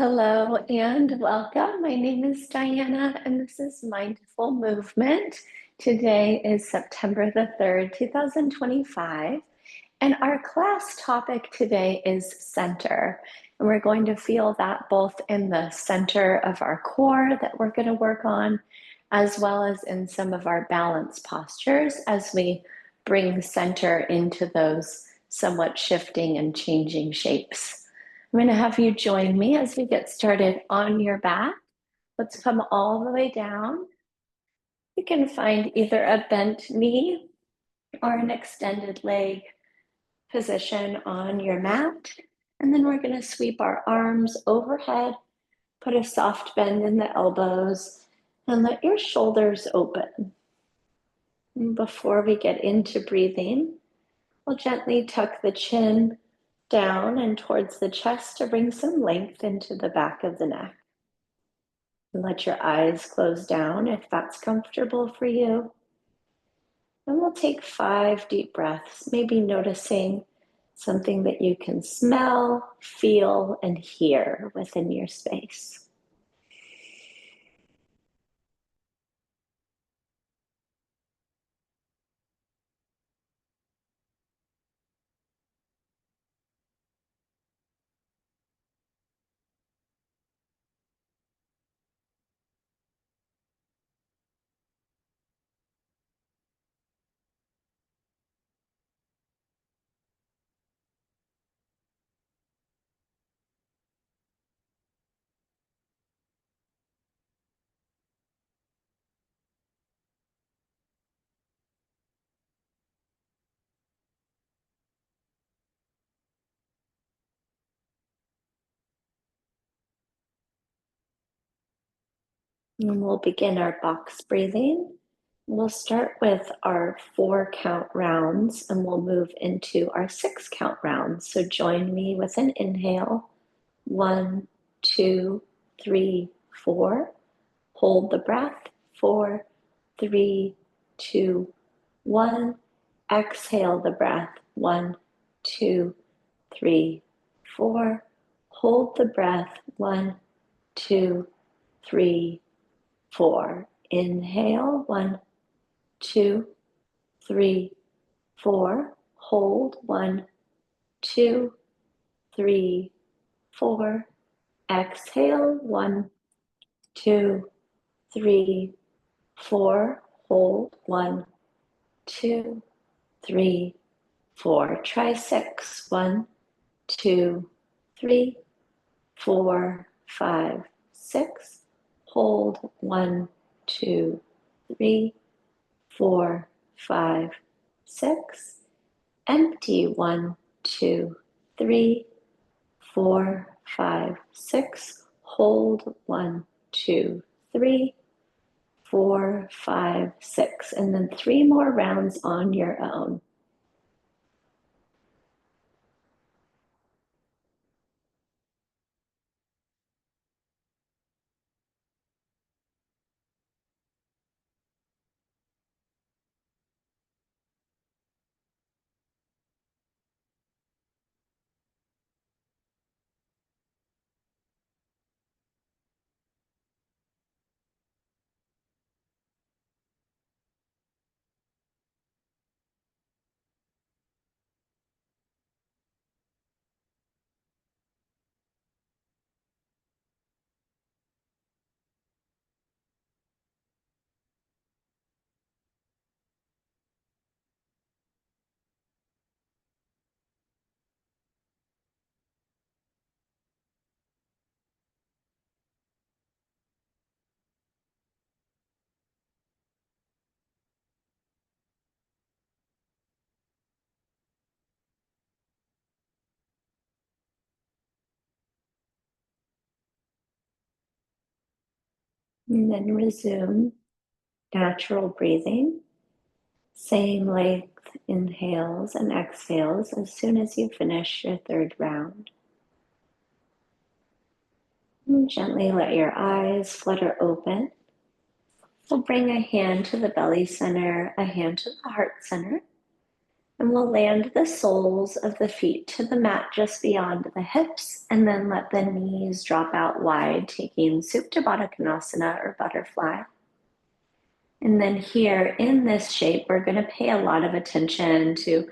Hello and welcome. My name is Diana, and this is Mindful Movement. Today is September the 3rd, 2025, and our class topic today is center. And we're going to feel that both in the center of our core that we're going to work on, as well as in some of our balance postures as we bring center into those somewhat shifting and changing shapes. I'm going to have you join me as we get started on your back. Let's come all the way down. You can find either a bent knee or an extended leg position on your mat. And then we're going to sweep our arms overhead, put a soft bend in the elbows, and let your shoulders open. And before we get into breathing, we'll gently tuck the chin down and towards the chest to bring some length into the back of the neck. Let your eyes close down if that's comfortable for you. And we'll take 5 deep breaths, maybe noticing something that you can smell, feel, and hear within your space. And we'll begin our box breathing. We'll start with our 4 count rounds and we'll move into our 6 count rounds. So join me with an inhale. 1, 2, 3, 4. Hold the breath. 4, 3, 2, 1. Exhale the breath. 1, 2, 3, 4. Hold the breath. 1, 2, 3, 4. Inhale. 1, 2, 3, 4. Hold. 1, 2, 3, 4. Exhale. 1, 2, 3, 4. Hold. 1, 2, 3, 4. Try 6. 1, 2, 3, 4, 5, 6. Hold. 1, 2, 3, 4, 5, 6. Empty. 1, 2, 3, 4, 5, 6. Hold. 1, 2, 3, 4, 5, 6. And then 3 more rounds on your own. And then resume natural breathing. Same length inhales and exhales as soon as you finish your 3rd round. And gently let your eyes flutter open. So bring a hand to the belly center, a hand to the heart center. And we'll land the soles of the feet to the mat just beyond the hips, and then let the knees drop out wide, taking Supta Baddha Konasana or butterfly. And then here in this shape, we're going to pay a lot of attention to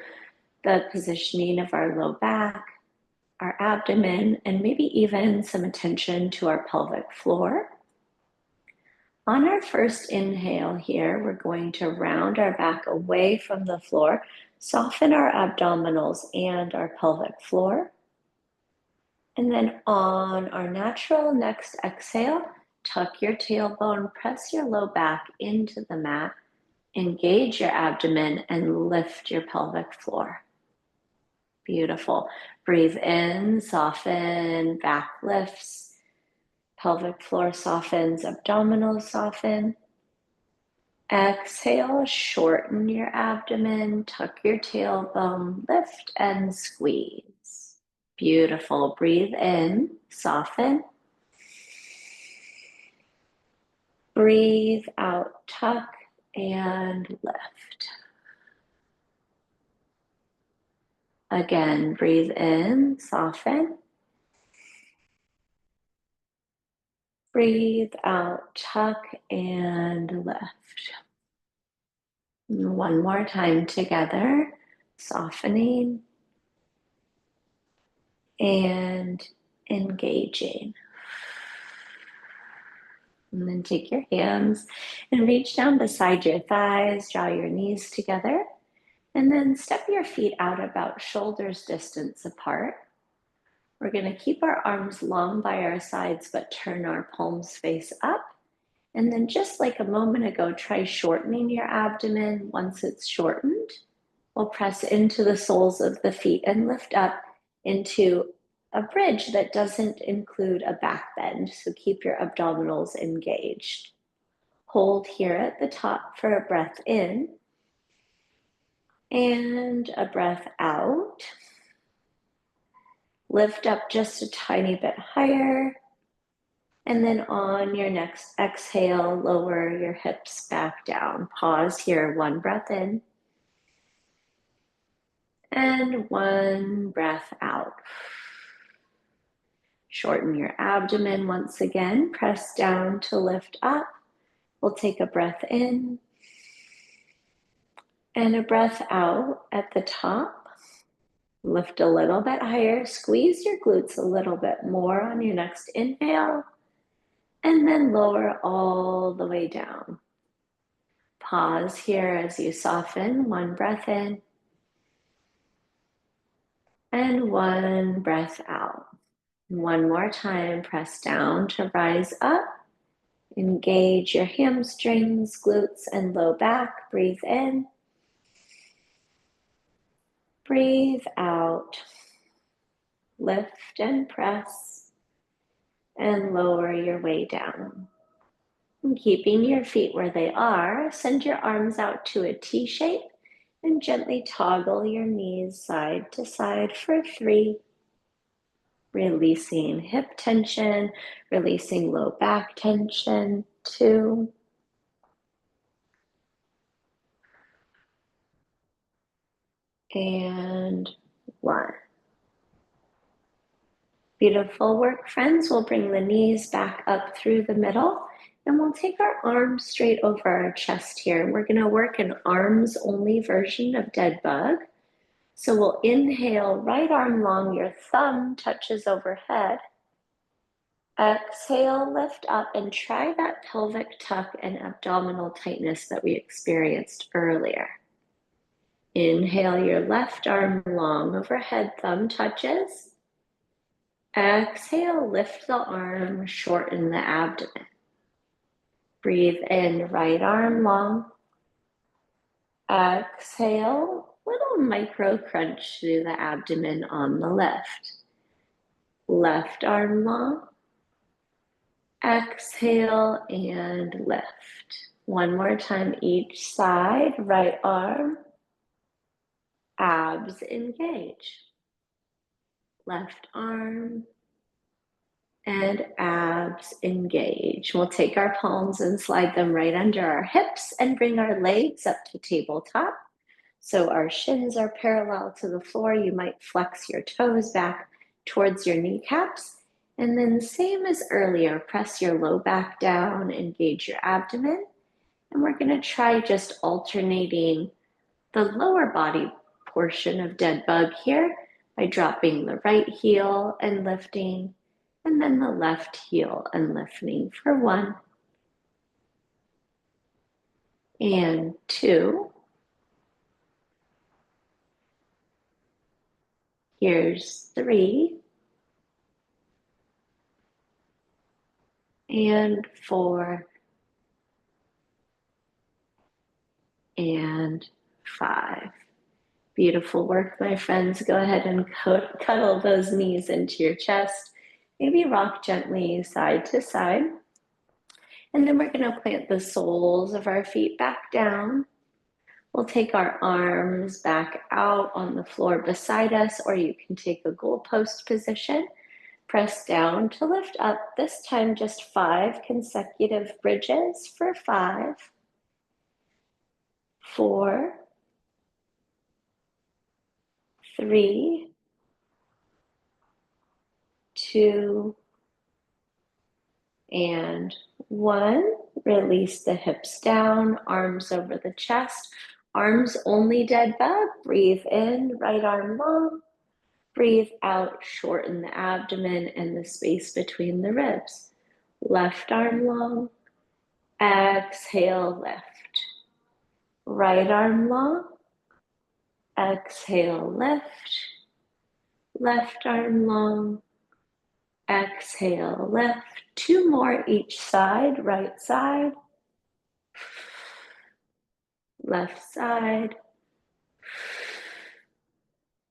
the positioning of our low back, our abdomen, and maybe even some attention to our pelvic floor. On our first inhale here, we're going to round our back away from the floor, soften our abdominals and our pelvic floor. And then on our natural next exhale, tuck your tailbone, press your low back into the mat, engage your abdomen, and lift your pelvic floor. Beautiful. Breathe in, soften, back lifts, pelvic floor softens, abdominals soften. Exhale, shorten your abdomen, tuck your tailbone, lift and squeeze. Beautiful. Breathe in, soften. Breathe out, tuck and lift. Again, breathe in, soften. Breathe out, tuck and lift. One more time together, softening and engaging. And then take your hands and reach down beside your thighs, draw your knees together, and then step your feet out about shoulders distance apart. We're going to keep our arms long by our sides, but turn our palms face up. And then just like a moment ago, try shortening your abdomen. Once it's shortened, we'll press into the soles of the feet and lift up into a bridge that doesn't include a back bend. So keep your abdominals engaged. Hold here at the top for a breath in and a breath out. Lift up just a tiny bit higher. And then on your next exhale, lower your hips back down. Pause here, one breath in. And one breath out. Shorten your abdomen once again. Press down to lift up. We'll take a breath in. And a breath out at the top. Lift a little bit higher. Squeeze your glutes a little bit more on your next inhale. And then lower all the way down. Pause here as you soften. One breath in. And one breath out. One more time, press down to rise up. Engage your hamstrings, glutes, and low back. Breathe in. Breathe out. Lift and press. And lower your way down. And keeping your feet where they are, send your arms out to a T shape and gently toggle your knees side to side for 3. Releasing hip tension, releasing low back tension, 2. And 1. Beautiful work, friends. We'll bring the knees back up through the middle and we'll take our arms straight over our chest here. We're going to work an arms only version of dead bug. So we'll inhale, right arm long, your thumb touches overhead. Exhale, lift up and try that pelvic tuck and abdominal tightness that we experienced earlier. Inhale, your left arm long overhead, thumb touches. Exhale, lift the arm, shorten the abdomen. Breathe in, right arm long. Exhale, little micro crunch through the abdomen on the left. Left arm long. Exhale and lift. One more time each side, right arm. Abs engage. Left arm. And abs engage. We'll take our palms and slide them right under our hips and bring our legs up to tabletop. So our shins are parallel to the floor. You might flex your toes back towards your kneecaps. And then same as earlier, press your low back down, engage your abdomen. And we're gonna try just alternating the lower body portion of dead bug here by dropping the right heel and lifting, and then the left heel and lifting for 1 and 2. Here's 3 and 4 and 5. Beautiful work, my friends. Go ahead and cuddle those knees into your chest. Maybe rock gently side to side. And then we're going to plant the soles of our feet back down. We'll take our arms back out on the floor beside us, or you can take a goalpost position. Press down to lift up, this time just 5 consecutive bridges for 5, 4, 3, 2, and 1. Release the hips down, arms over the chest, arms only dead bug. Breathe in, right arm long. Breathe out, shorten the abdomen and the space between the ribs. Left arm long. Exhale, lift. Right arm long. Exhale, lift. Left arm long. Exhale, lift. 2 more each side, right side. Left side.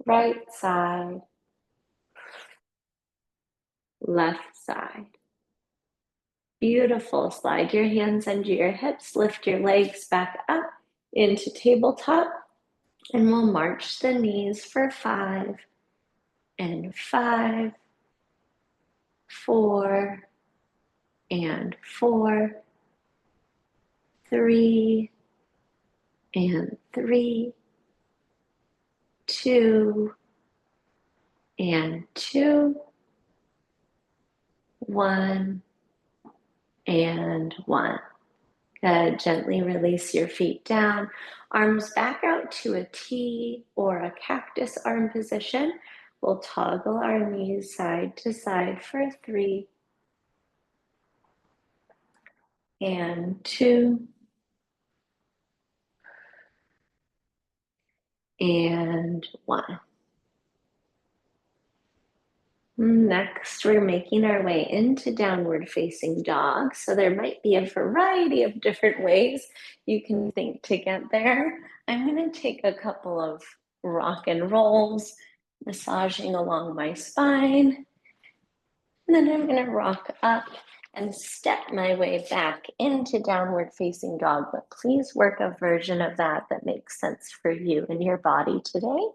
Right side. Left side. Beautiful. Slide your hands under your hips. Lift your legs back up into tabletop. And we'll march the knees for 5 and 5, 4 and 4, 3 and 3, 2 and 2, 1 and 1. Good. Gently release your feet down, arms back out to a T or a cactus arm position. We'll toggle our knees side to side for 3 and 2 and 1. Next, we're making our way into downward facing dog. So there might be a variety of different ways you can think to get there. I'm going to take a couple of rock and rolls, massaging along my spine. And then I'm going to rock up and step my way back into downward facing dog. But please work a version of that that makes sense for you and your body today.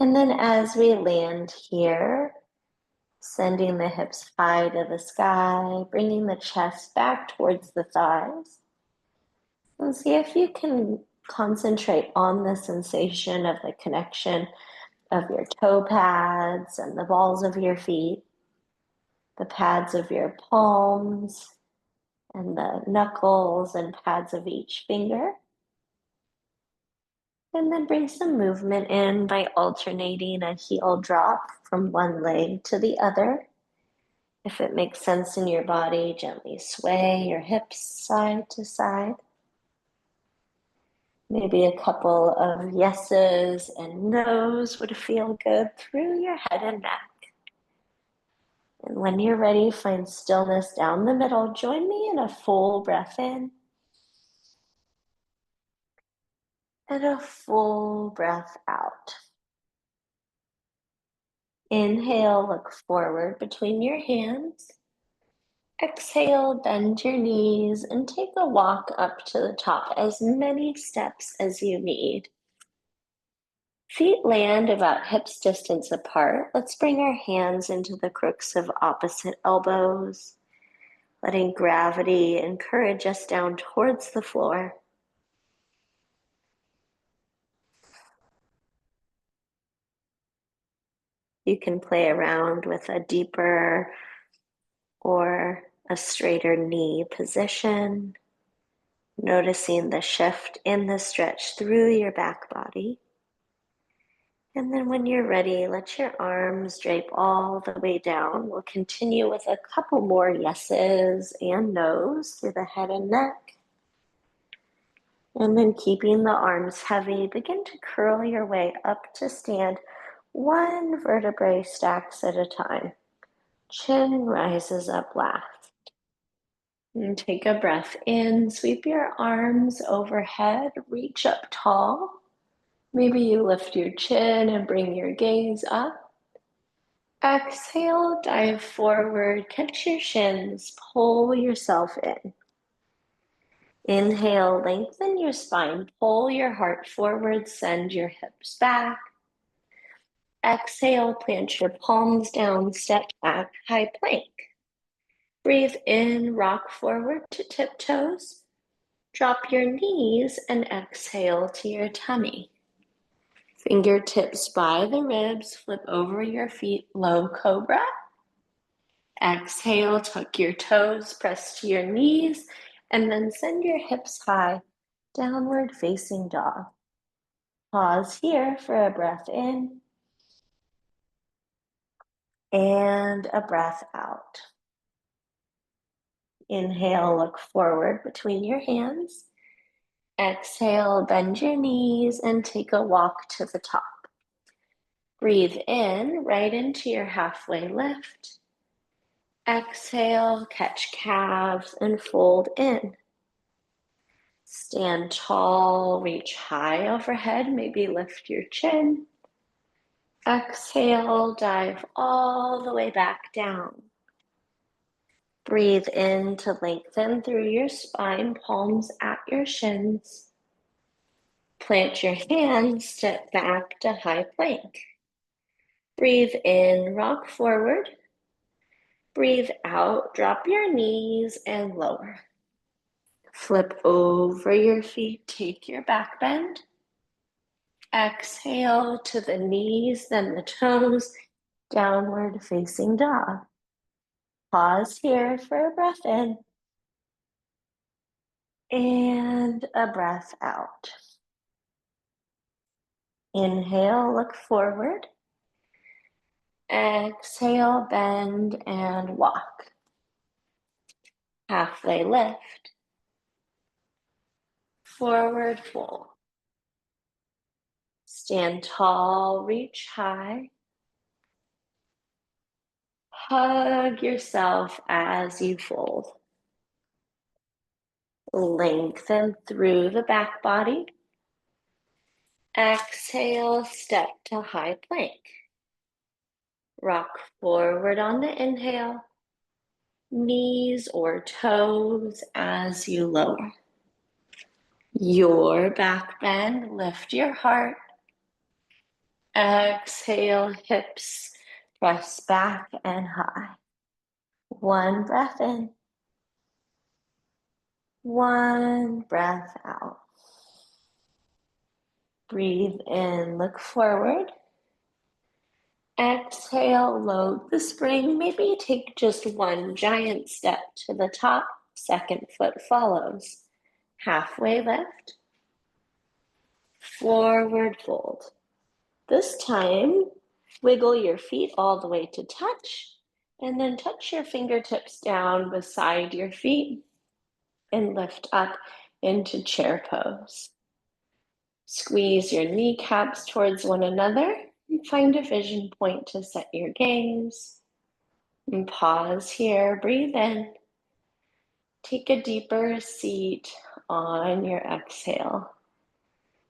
And then as we land here, sending the hips high to the sky, bringing the chest back towards the thighs. And see if you can concentrate on the sensation of the connection of your toe pads and the balls of your feet, the pads of your palms, and the knuckles and pads of each finger. And then bring some movement in by alternating a heel drop from one leg to the other. If it makes sense in your body, gently sway your hips side to side. Maybe a couple of yeses and nos would feel good through your head and neck. And when you're ready, find stillness down the middle. Join me in a full breath in and a full breath out. Inhale, look forward between your hands. Exhale, bend your knees and take a walk up to the top, as many steps as you need. Feet land about hips distance apart. Let's bring our hands into the crooks of opposite elbows, letting gravity encourage us down towards the floor. You can play around with a deeper or a straighter knee position, noticing the shift in the stretch through your back body. And then when you're ready, let your arms drape all the way down. We'll continue with a couple more yeses and nos through the head and neck. And then keeping the arms heavy, begin to curl your way up to stand, one vertebrae stacks at a time. Chin rises up last. And take a breath in, sweep your arms overhead, reach up tall. Maybe you lift your chin and bring your gaze up. Exhale, dive forward, catch your shins, pull yourself in. Inhale, lengthen your spine, pull your heart forward, send your hips back. Exhale, plant your palms down, step back, high plank. Breathe in, rock forward to tiptoes. Drop your knees and exhale to your tummy. Fingertips by the ribs, flip over your feet, low cobra. Exhale, tuck your toes, press to your knees, and then send your hips high, downward facing dog. Pause here for a breath in and a breath out. Inhale, look forward between your hands. Exhale, bend your knees and take a walk to the top. Breathe in, right into your halfway lift. Exhale, catch calves and fold in. Stand tall, reach high overhead, maybe lift your chin. Exhale, dive all the way back down. Breathe in to lengthen through your spine, palms at your shins. Plant your hands, step back to high plank. Breathe in, rock forward. Breathe out, drop your knees and lower. Flip over your feet, take your back bend. Exhale to the knees, then the toes, downward facing dog. Pause here for a breath in and a breath out. Inhale, look forward. Exhale, bend and walk. Halfway lift. Forward fold. Stand tall, reach high. Hug yourself as you fold. Lengthen through the back body. Exhale, step to high plank. Rock forward on the inhale. Knees or toes as you lower. Your back bend, lift your heart. Exhale, hips press back and high. One breath in. One breath out. Breathe in, look forward. Exhale, load the spring. Maybe take just one giant step to the top. Second foot follows. Halfway lift. Forward fold. This time, wiggle your feet all the way to touch, and then touch your fingertips down beside your feet and lift up into chair pose. Squeeze your kneecaps towards one another and find a vision point to set your gaze. And pause here, breathe in. Take a deeper seat on your exhale.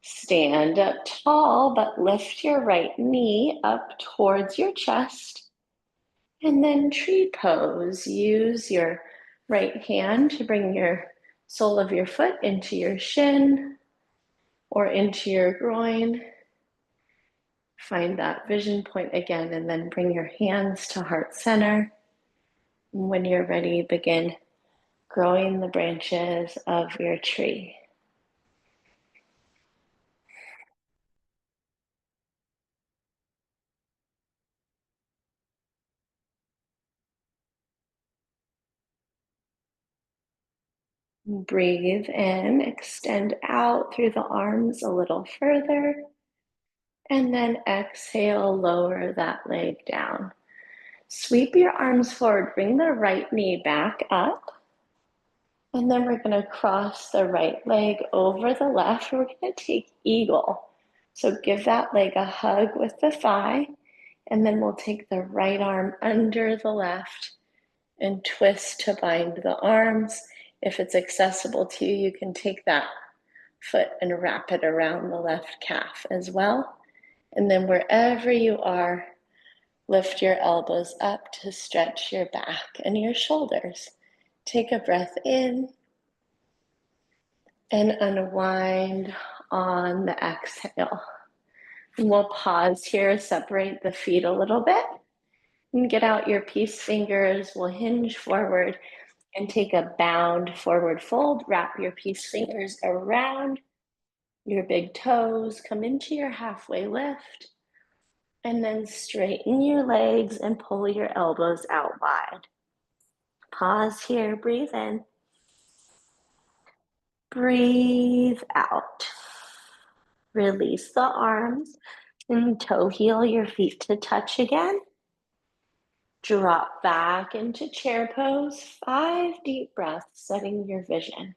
Stand up tall, but lift your right knee up towards your chest. And then tree pose. Use your right hand to bring your sole of your foot into your shin or into your groin. Find that vision point again, and then bring your hands to heart center. And when you're ready, begin growing the branches of your tree. Breathe in, extend out through the arms a little further, and then exhale, lower that leg down. Sweep your arms forward, bring the right knee back up, and then we're going to cross the right leg over the left. We're going to take eagle. So give that leg a hug with the thigh, and then we'll take the right arm under the left and twist to bind the arms. If it's accessible to you, you can take that foot and wrap it around the left calf as well. And then wherever you are, lift your elbows up to stretch your back and your shoulders. Take a breath in and unwind on the exhale. And we'll pause here, separate the feet a little bit, and get out your peace fingers. We'll hinge forward and take a bound forward fold. Wrap your peace fingers around your big toes. Come into your halfway lift. And then straighten your legs and pull your elbows out wide. Pause here, breathe in. Breathe out. Release the arms and toe heel your feet to touch again. Drop back into chair pose. 5 deep breaths, setting your vision.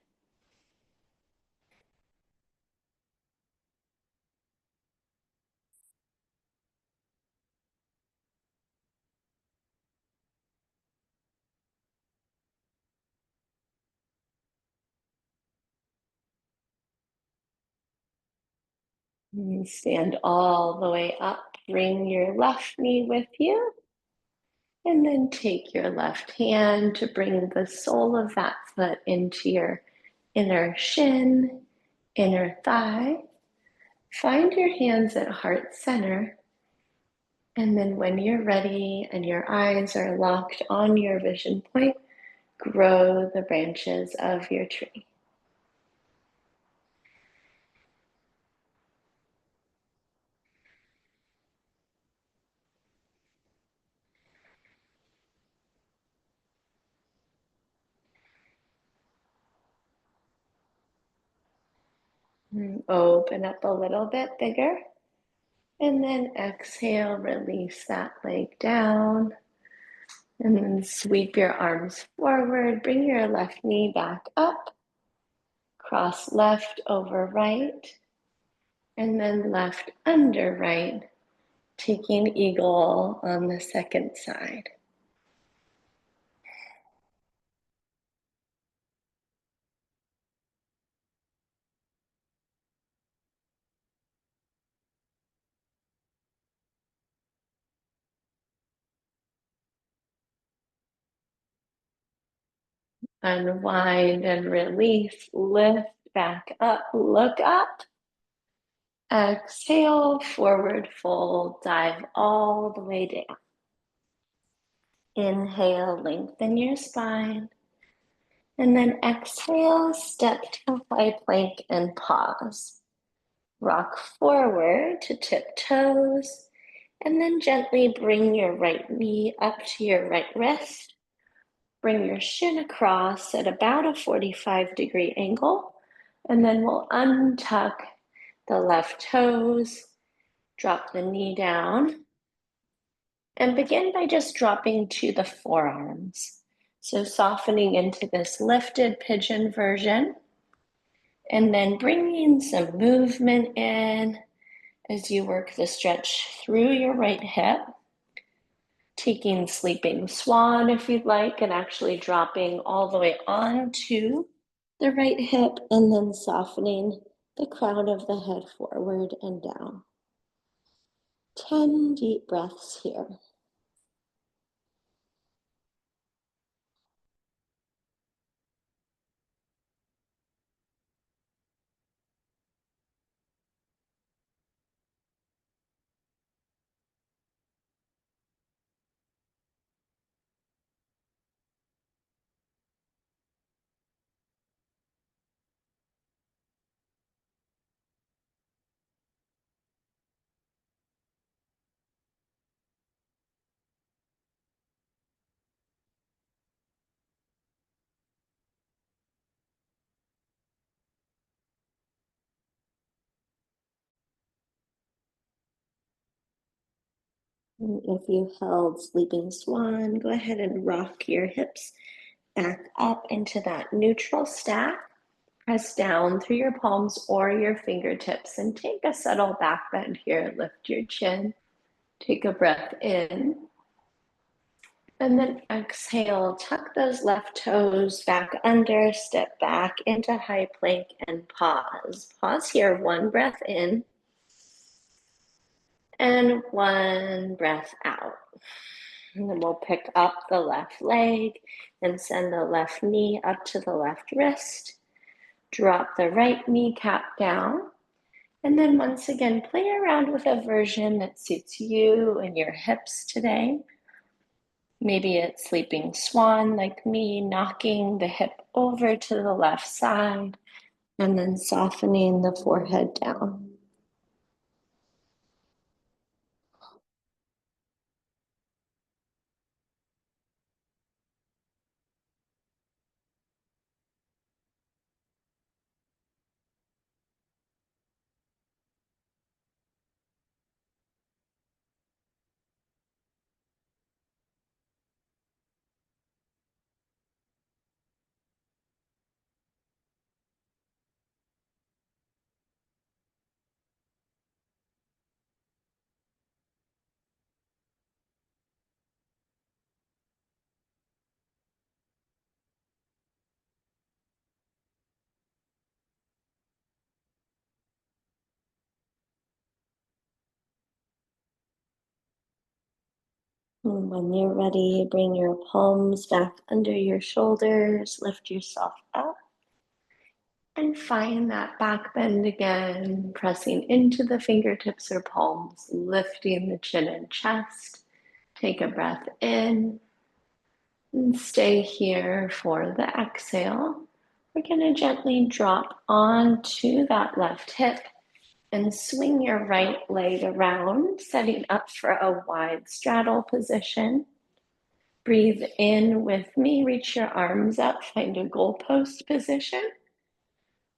And stand all the way up. Bring your left knee with you. And then take your left hand to bring the sole of that foot into your inner shin, inner thigh. Find your hands at heart center. And then when you're ready and your eyes are locked on your vision point, grow the branches of your tree. And open up a little bit bigger. And then exhale, release that leg down. And then sweep your arms forward. Bring your left knee back up. Cross left over right. And then left under right. Taking eagle on the second side. Unwind and release, lift back up, look up. Exhale, forward fold, dive all the way down. Inhale, lengthen your spine. And then exhale, step to high plank and pause. Rock forward to tiptoes, and then gently bring your right knee up to your right wrist. Bring your shin across at about a 45-degree angle, and then we'll untuck the left toes, drop the knee down, and begin by just dropping to the forearms. So softening into this lifted pigeon version, and then bringing some movement in as you work the stretch through your right hip. Taking sleeping swan if you'd like, and actually dropping all the way onto the right hip, and then softening the crown of the head forward and down. 10 deep breaths here. If you held Sleeping Swan, go ahead and rock your hips back up into that neutral stack. Press down through your palms or your fingertips and take a subtle back bend here. Lift your chin. Take a breath in. And then exhale, tuck those left toes back under, step back into high plank and pause. Pause here, one breath in and one breath out. And then we'll pick up the left leg and send the left knee up to the left wrist. Drop the right kneecap down. And then once again, play around with a version that suits you and your hips today. Maybe it's Sleeping Swan like me, knocking the hip over to the left side and then softening the forehead down. And when you're ready, bring your palms back under your shoulders, lift yourself up, and find that back bend again, pressing into the fingertips or palms, lifting the chin and chest. Take a breath in and stay here for the exhale. We're going to gently drop onto that left hip and swing your right leg around, setting up for a wide straddle position. Breathe in with me, reach your arms up, find a goalpost position.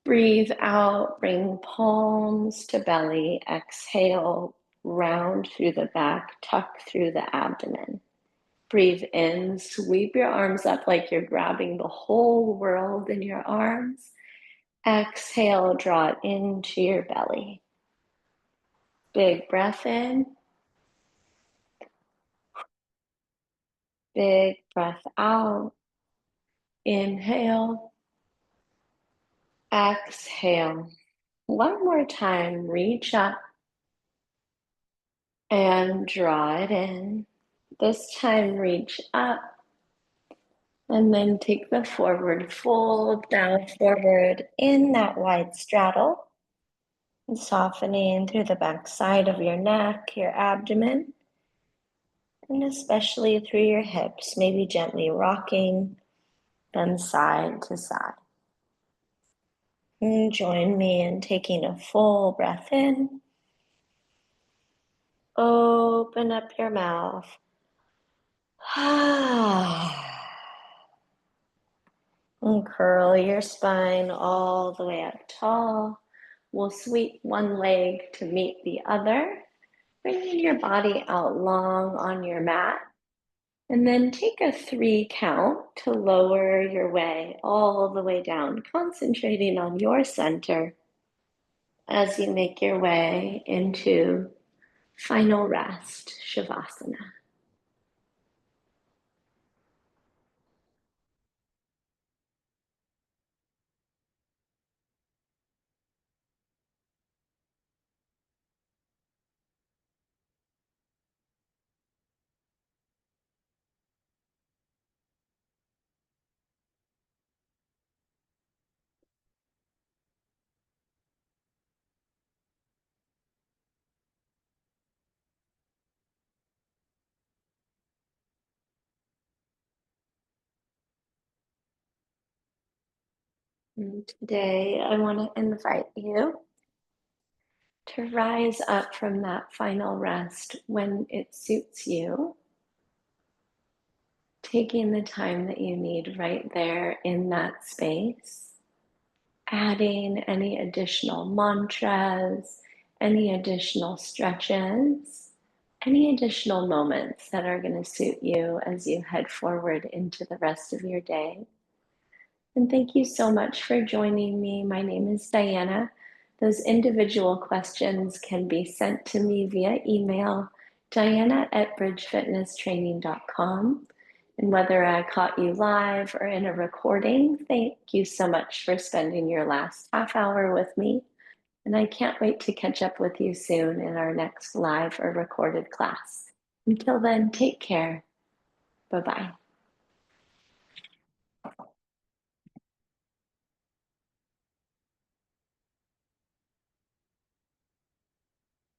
Breathe out, bring palms to belly, exhale, round through the back, tuck through the abdomen. Breathe in, sweep your arms up like you're grabbing the whole world in your arms. Exhale, draw it into your belly. Big breath in. Big breath out. Inhale. Exhale. One more time, reach up and draw it in. This time, reach up and then take the forward fold, down forward in that wide straddle. And softening through the back side of your neck, your abdomen, and especially through your hips, maybe gently rocking them side to side. And join me in taking a full breath in. Open up your mouth. And curl your spine all the way up tall. We'll sweep one leg to meet the other. Bringing your body out long on your mat. And then take a 3 count to lower your way all the way down, concentrating on your center as you make your way into final rest, Shavasana. And today, I want to invite you to rise up from that final rest when it suits you, taking the time that you need right there in that space, adding any additional mantras, any additional stretches, any additional moments that are going to suit you as you head forward into the rest of your day. And thank you so much for joining me. My name is Diana. Those individual questions can be sent to me via email, diana@bridgefitnesstraining.com. And whether I caught you live or in a recording, thank you so much for spending your last half hour with me. And I can't wait to catch up with you soon in our next live or recorded class. Until then, take care. Bye-bye.